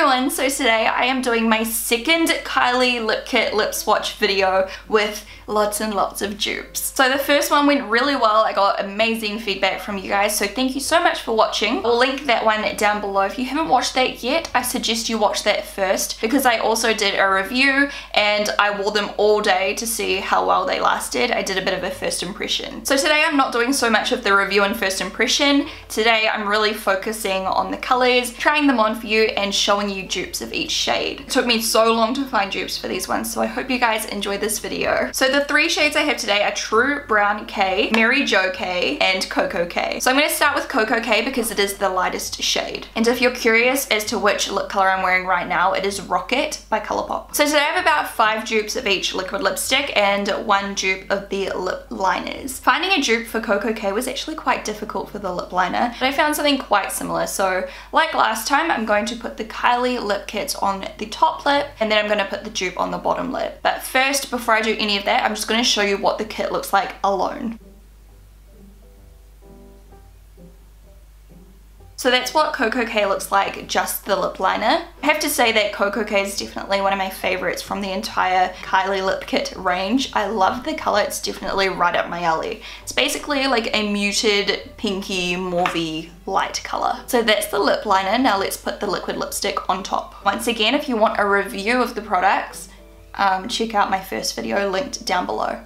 everyone, so today I am doing my second Kylie lip kit lip swatch video with lots and lots of dupes. So the first one went really well. I got amazing feedback from you guys, so thank you so much for watching. I'll link that one down below. If you haven't watched that yet, I suggest you watch that first because I also did a review and I wore them all day to see how well they lasted. I did a bit of a first impression. So today I'm not doing so much of the review and first impression. Today I'm really focusing on the colors, trying them on for you and showing you dupes of each shade. It took me so long to find dupes for these ones, so I hope you guys enjoy this video. So the three shades I have today are True Brown K, Mary Jo K, and Koko K. So I'm going to start with Koko K because it is the lightest shade. And if you're curious as to which lip color I'm wearing right now, it is Rocket by Colourpop. So today I have about 5 dupes of each liquid lipstick and 1 dupe of the lip liners. Finding a dupe for Koko K was actually quite difficult for the lip liner, but I found something quite similar. So like last time, I'm going to put the Kylie lip kits on the top lip and then I'm going to put the dupe on the bottom lip. But first, before I do any of that, I'm just going to show you what the kit looks like alone. So that's what Koko K looks like, just the lip liner. I have to say that Koko K is definitely one of my favorites from the entire Kylie lip kit range. I love the color, it's definitely right up my alley. It's basically like a muted pinky mauvey light color. So that's the lip liner. Now let's put the liquid lipstick on top. Once again, if you want a review of the products, check out my first video linked down below.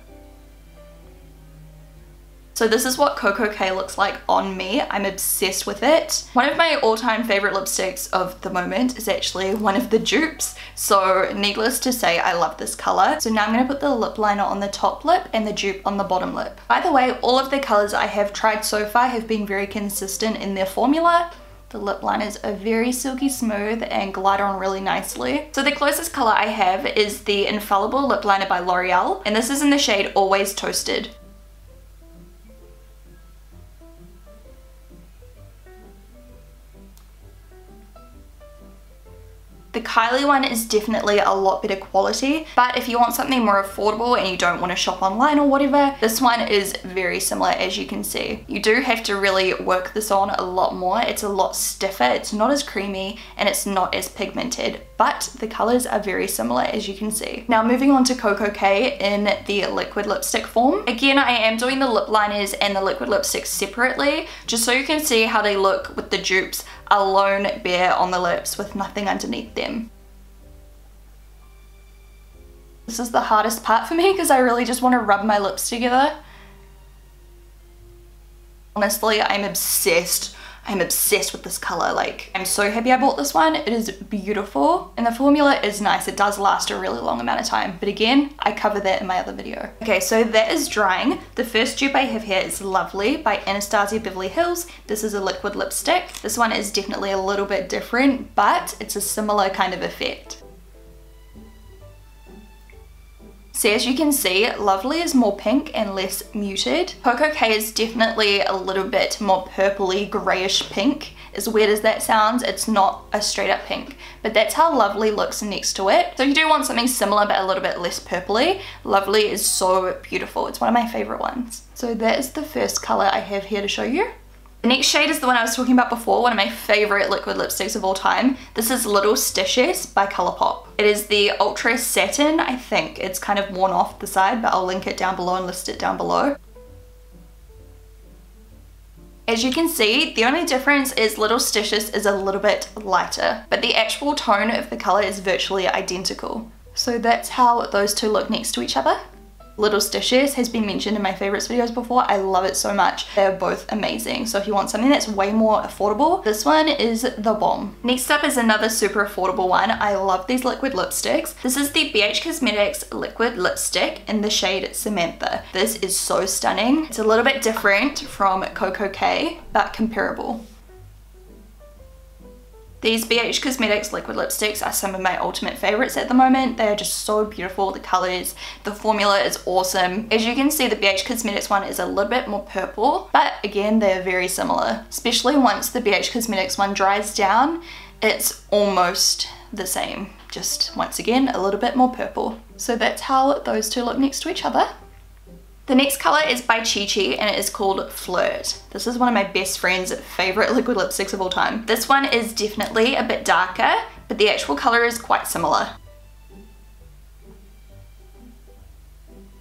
So this is what Koko K looks like on me. I'm obsessed with it. One of my all-time favorite lipsticks of the moment is actually one of the dupes. So needless to say, I love this color. So now I'm going to put the lip liner on the top lip and the dupe on the bottom lip. By the way, all of the colors I have tried so far have been very consistent in their formula. The lip liners are very silky smooth and glide on really nicely. So the closest color I have is the Infallible lip liner by L'Oreal, and this is in the shade Always Toasted. The Kylie one is definitely a lot better quality, but if you want something more affordable and you don't want to shop online or whatever, this one is very similar, as you can see. You do have to really work this on a lot more. It's a lot stiffer, it's not as creamy, and it's not as pigmented, but the colors are very similar, as you can see. Now moving on to Koko K in the liquid lipstick form. Again, I am doing the lip liners and the liquid lipsticks separately, just so you can see how they look with the dupes alone bare on the lips with nothing underneath them. This is the hardest part for me because I really just want to rub my lips together. Honestly, I'm obsessed. I'm obsessed with this color. Like, I'm so happy I bought this one. It is beautiful and the formula is nice. It does last a really long amount of time, but again, I cover that in my other video. Okay, so that is drying. The first dupe I have here is Lovely by Anastasia Beverly Hills. This is a liquid lipstick. This one is definitely a little bit different, but it's a similar kind of effect. So as you can see, Lovely is more pink and less muted. Koko K is definitely a little bit more purpley, grayish pink. As weird as that sounds, it's not a straight up pink, but that's how Lovely looks next to it. So if you do want something similar but a little bit less purpley, Lovely is so beautiful. It's one of my favorite ones. So that is the first color I have here to show you. The next shade is the one I was talking about before, one of my favorite liquid lipsticks of all time. This is Little Stitches by Colourpop. It is the Ultra Satin, I think. It's kind of worn off the side, but I'll link it down below and list it down below. As you can see, the only difference is Little Stitches is a little bit lighter, but the actual tone of the color is virtually identical. So that's how those two look next to each other. Little Stitches has been mentioned in my favorites videos before. I love it so much. They're both amazing. So if you want something that's way more affordable, this one is the bomb. Next up is another super affordable one. I love these liquid lipsticks. This is the BH Cosmetics liquid lipstick in the shade Samantha. This is so stunning. It's a little bit different from Koko K, but comparable. These BH Cosmetics liquid lipsticks are some of my ultimate favorites at the moment. They are just so beautiful, the colors, the formula is awesome. As you can see, the BH Cosmetics one is a little bit more purple, but again, they're very similar. Especially once the BH Cosmetics one dries down, it's almost the same. Just once again, a little bit more purple. So that's how those two look next to each other. The next color is by Chi Chi and it is called Flirt. This is one of my best friend's favorite liquid lipsticks of all time. This one is definitely a bit darker, but the actual color is quite similar.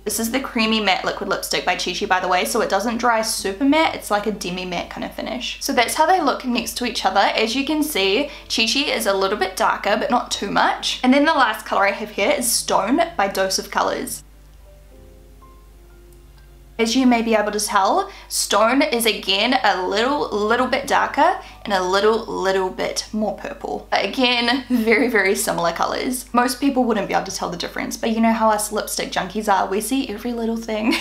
This is the Creamy Matte Liquid Lipstick by Chi Chi, by the way, so it doesn't dry super matte, it's like a demi-matte kind of finish. So that's how they look next to each other. As you can see, Chi Chi is a little bit darker, but not too much. And then the last color I have here is Stone by Dose of Colors. As you may be able to tell, Stone is again a little bit darker and a little bit more purple. Again, very similar colors. Most people wouldn't be able to tell the difference, but you know how us lipstick junkies are, we see every little thing.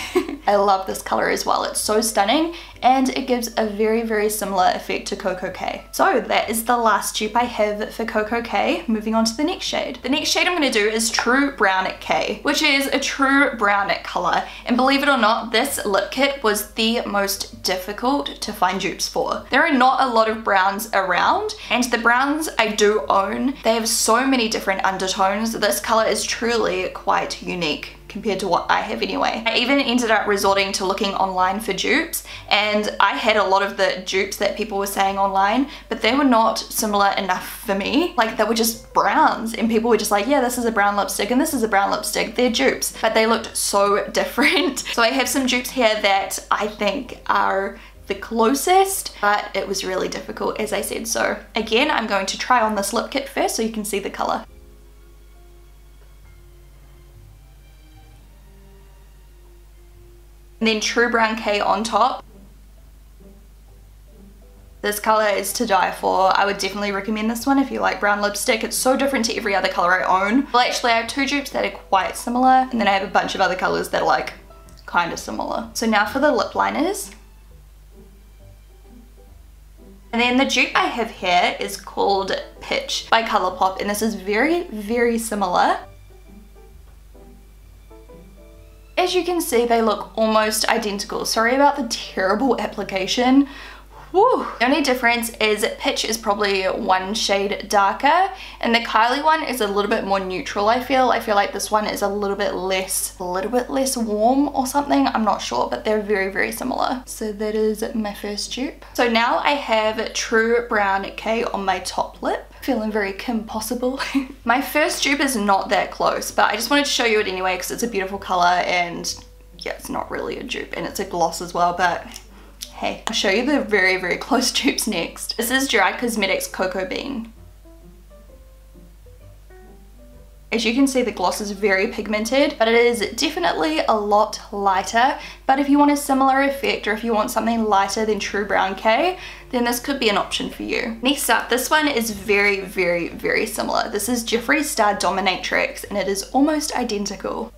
I love this color as well. It's so stunning and it gives a very similar effect to Koko K. So that is the last dupe I have for Koko K. Moving on to the next shade. The next shade I'm going to do is True Brown K, which is a true brown color. And believe it or not, this lip kit was the most difficult to find dupes for. There are not a lot of browns around, and the browns I do own, they have so many different undertones. This color is truly quite unique compared to what I have anyway. I even ended up resorting to looking online for dupes, and I had a lot of the dupes that people were saying online, but they were not similar enough for me. Like, they were just browns, and people were just like, yeah, this is a brown lipstick and this is a brown lipstick. They're dupes, but they looked so different. So I have some dupes here that I think are the closest, but it was really difficult, as I said. So again, I'm going to try on this lip kit first so you can see the color. And then True Brown K on top. This color is to die for. I would definitely recommend this one if you like brown lipstick. It's so different to every other color I own. Well, actually I have two dupes that are quite similar, and then I have a bunch of other colors that are like kind of similar. So now for the lip liners. And then the dupe I have here is called Pitch by Colourpop, and this is very similar. As you can see, they look almost identical. Sorry about the terrible application. Woo. The only difference is Pitch is probably one shade darker, and the Kylie one is a little bit more neutral. I feel like this one is a little bit less warm or something. I'm not sure, but they're very similar. So that is my first dupe. So now I have True Brown K on my top lip. Feeling very Kim Possible. My first dupe is not that close, but I just wanted to show you it anyway because it's a beautiful color, and yeah, it's not really a dupe, and it's a gloss as well, but hey, I'll show you the very close dupes next. This is Dry Cosmetics Cocoa Bean. As you can see, the gloss is very pigmented, but it is definitely a lot lighter. But if you want a similar effect, or if you want something lighter than True Brown K, then this could be an option for you. Next up, this one is very similar. This is JEFFREE Star Dominatrix, and it is almost identical.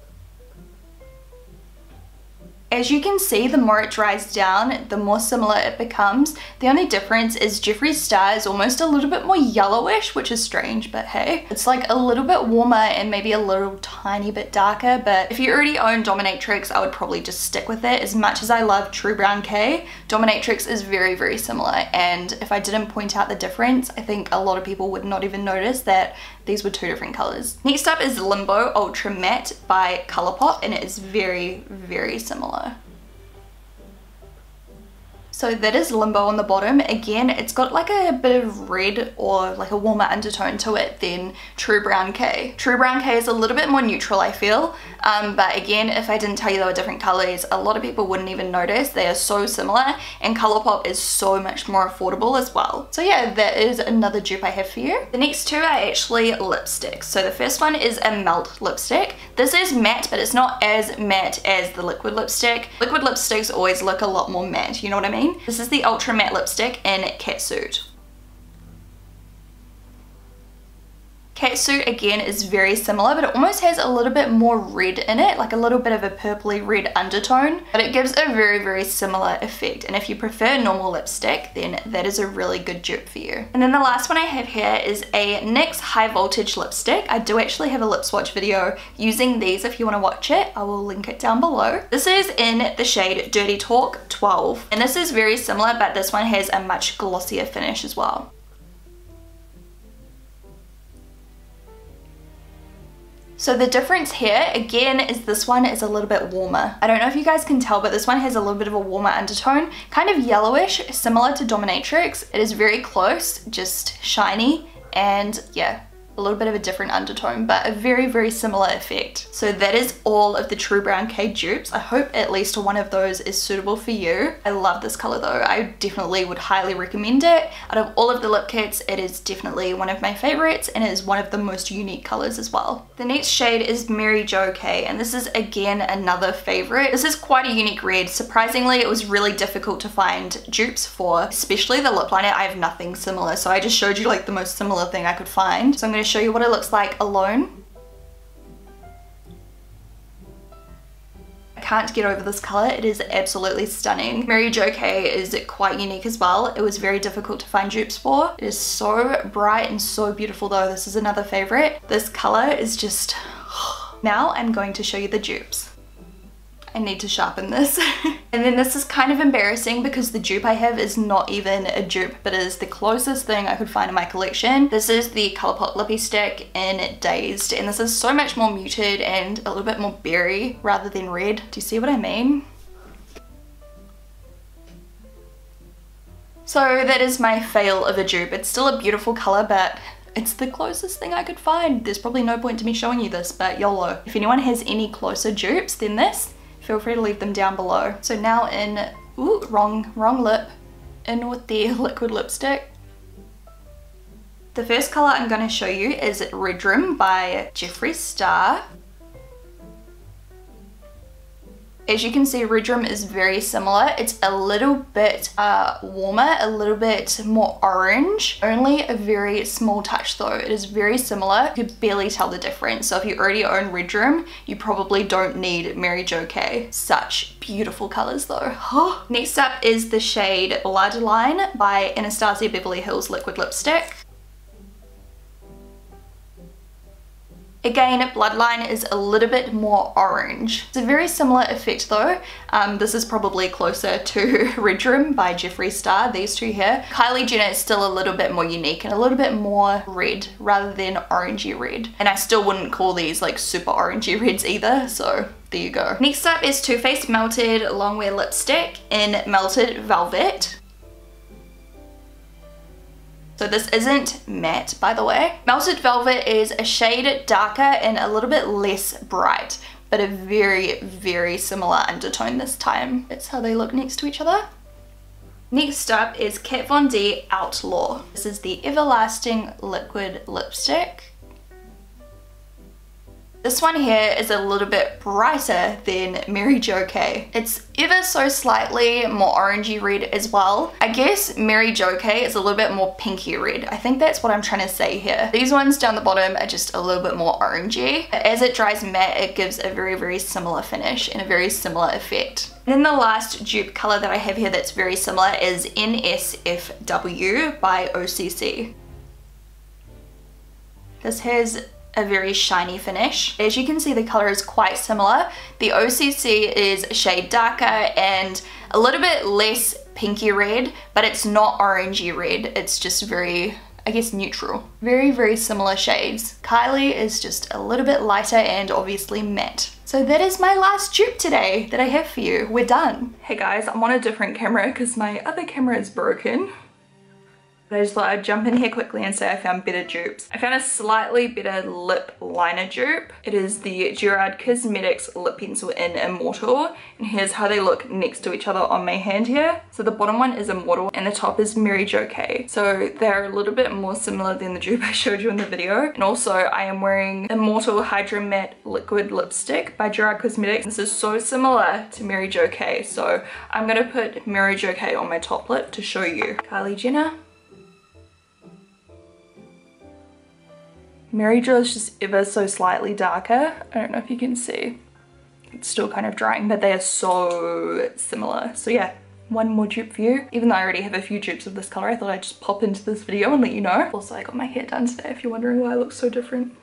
As you can see, the more it dries down, the more similar it becomes. The only difference is JEFFREE Star is almost a little bit more yellowish, which is strange, but hey. It's like a little bit warmer and maybe a little tiny bit darker, but if you already own Dominatrix, I would probably just stick with it. As much as I love True Brown K, Dominatrix is very similar, and if I didn't point out the difference, I think a lot of people would not even notice that these were two different colors. Next up is Limbo Ultra Matte by Colourpop, and it is very similar. So that is Limbo on the bottom. Again, it's got like a bit of red or like a warmer undertone to it than True Brown K. True Brown K is a little bit more neutral, I feel. But again, if I didn't tell you they were different colors, a lot of people wouldn't even notice. They are so similar, and Colourpop is so much more affordable as well. So yeah, that is another dupe I have for you. The next two are actually lipsticks. So the first one is a matte lipstick. This is matte, but it's not as matte as the liquid lipstick. Liquid lipsticks always look a lot more matte, you know what I mean? This is the Ultra Matte Lipstick in Catsuit. Catsuit again is very similar, but it almost has a little bit more red in it, like a little bit of a purpley red undertone, but it gives a very similar effect. And if you prefer normal lipstick, then that is a really good dupe for you. And then the last one I have here is a NYX High Voltage lipstick. I do actually have a lip swatch video using these if you want to watch it. I will link it down below. This is in the shade Dirty Talk 12, and this is very similar, but this one has a much glossier finish as well. So the difference here, again, is this one is a little bit warmer. I don't know if you guys can tell, but this one has a little bit of a warmer undertone, kind of yellowish, similar to Dominatrix. It is very close, just shiny, and yeah, a little bit of a different undertone, but a very, very similar effect. So that is all of the True Brown K dupes. I hope at least one of those is suitable for you. I love this color though. I definitely would highly recommend it. Out of all of the lip kits, it is definitely one of my favorites and it is one of the most unique colors as well. The next shade is Mary Jo K, and this is again another favorite. This is quite a unique red. Surprisingly, it was really difficult to find dupes for, especially the lip liner. I have nothing similar, so I just showed you like the most similar thing I could find. So I'm going to show you what it looks like alone. I can't get over this color. It is absolutely stunning. Mary Jo K is quite unique as well. It was very difficult to find dupes for. It is so bright and so beautiful though. This is another favorite. This color is just... Now I'm going to show you the dupes. I need to sharpen this. And then this is kind of embarrassing because the dupe I have is not even a dupe, but it is the closest thing I could find in my collection. This is the ColourPop Lippy Stick in Dazed, and this is so much more muted and a little bit more berry rather than red. Do you see what I mean? So that is my fail of a dupe. It's still a beautiful color, but it's the closest thing I could find. There's probably no point to me showing you this, but YOLO. If anyone has any closer dupes than this, feel free to leave them down below. So now in, ooh, wrong lip, in with the liquid lipstick. The first color I'm going to show you is Red Room by Jeffree Star. As you can see, Red Room is very similar. It's a little bit warmer, a little bit more orange. Only a very small touch though. It is very similar. You could barely tell the difference. So if you already own Red Room, you probably don't need Mary Jo K. Such beautiful colors though. Next up is the shade Bloodline by Anastasia Beverly Hills Liquid Lipstick. Again, Bloodline is a little bit more orange. It's a very similar effect though. This is probably closer to Red Room by Jeffree Star, these two here. Kylie Jenner is still a little bit more unique and a little bit more red rather than orangey red. And I still wouldn't call these like super orangey reds either, so there you go. Next up is Too Faced Melted Longwear Lipstick in Melted Velvet. So this isn't matte, by the way. Melted Velvet is a shade darker and a little bit less bright, but a very, very similar undertone this time. That's how they look next to each other. Next up is Kat Von D Outlaw. This is the Everlasting Liquid Lipstick. This one here is a little bit brighter than Mary Jo K. It's ever so slightly more orangey red as well. I guess Mary Jo K is a little bit more pinky red. I think that's what I'm trying to say here. These ones down the bottom are just a little bit more orangey. As it dries matte, it gives a very, very similar finish and a very similar effect. And then the last dupe color that I have here that's very similar is NSFW by OCC. This has a very shiny finish. As you can see, the color is quite similar. The OCC is a shade darker and a little bit less pinky red, but it's not orangey red. It's just very, I guess, neutral. Very, very similar shades. Kylie is just a little bit lighter and obviously matte. So that is my last dupe today that I have for you. We're done. Hey guys, I'm on a different camera because my other camera is broken. I just thought I'd jump in here quickly and say I found better dupes. I found a slightly better lip liner dupe. It is the Gerard Cosmetics lip pencil in Immortal, and here's how they look next to each other on my hand here. So the bottom one is Immortal and the top is Mary Jo K. So they're a little bit more similar than the dupe I showed you in the video. And also I am wearing Immortal Hydro Matte Liquid Lipstick by Gerard Cosmetics. This is so similar to Mary Jo K. So I'm gonna put Mary Jo K on my top lip to show you. Kylie Jenner. Mary Jo is just ever so slightly darker. I don't know if you can see. It's still kind of drying, but they are so similar. So yeah, one more dupe for you. Even though I already have a few dupes of this color, I thought I'd just pop into this video and let you know. Also, I got my hair done today if you're wondering why I look so different.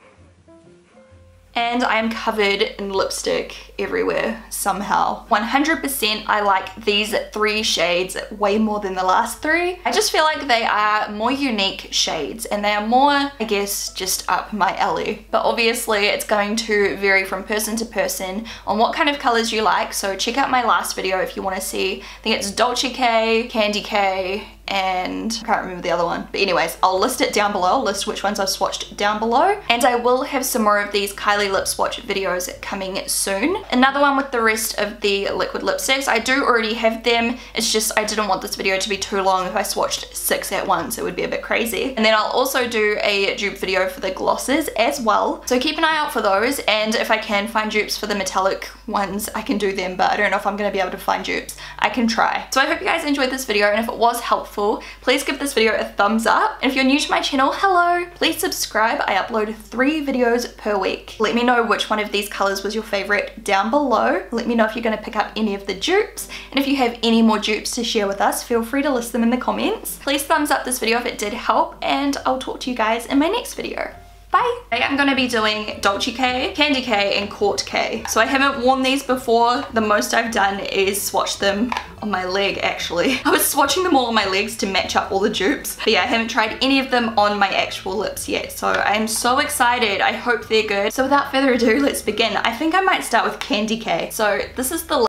And I am covered in lipstick everywhere somehow. 100% I like these three shades way more than the last three. I just feel like they are more unique shades and they are more, I guess, just up my alley. But obviously it's going to vary from person to person on what kind of colors you like. So check out my last video if you want to see. I think it's Dolce K, Candy K, and I can't remember the other one. But anyways, I'll list it down below. I'll list which ones I've swatched down below. And I will have some more of these Kylie lip swatch videos coming soon. Another one with the rest of the liquid lipsticks. I do already have them. It's just I didn't want this video to be too long. If I swatched 6 at once, it would be a bit crazy. And then I'll also do a dupe video for the glosses as well. So keep an eye out for those. And if I can find dupes for the metallic ones, I can do them. But I don't know if I'm going to be able to find dupes. I can try. So I hope you guys enjoyed this video. And if it was helpful, please give this video a thumbs up. And if you're new to my channel, hello. Please subscribe. I upload 3 videos per week. Let me know which one of these colors was your favorite down below. Let me know if you're going to pick up any of the dupes. And if you have any more dupes to share with us, feel free to list them in the comments. Please thumbs up this video if it did help, and I'll talk to you guys in my next video. Bye! Today I'm going to be doing DOLCE K, Candy K, and KOURT K. So I haven't worn these before. The most I've done is swatch them on my leg, actually. I was swatching them all on my legs to match up all the dupes. But yeah, I haven't tried any of them on my actual lips yet. So I am so excited. I hope they're good. So without further ado, let's begin. I think I might start with Candy K. So this is the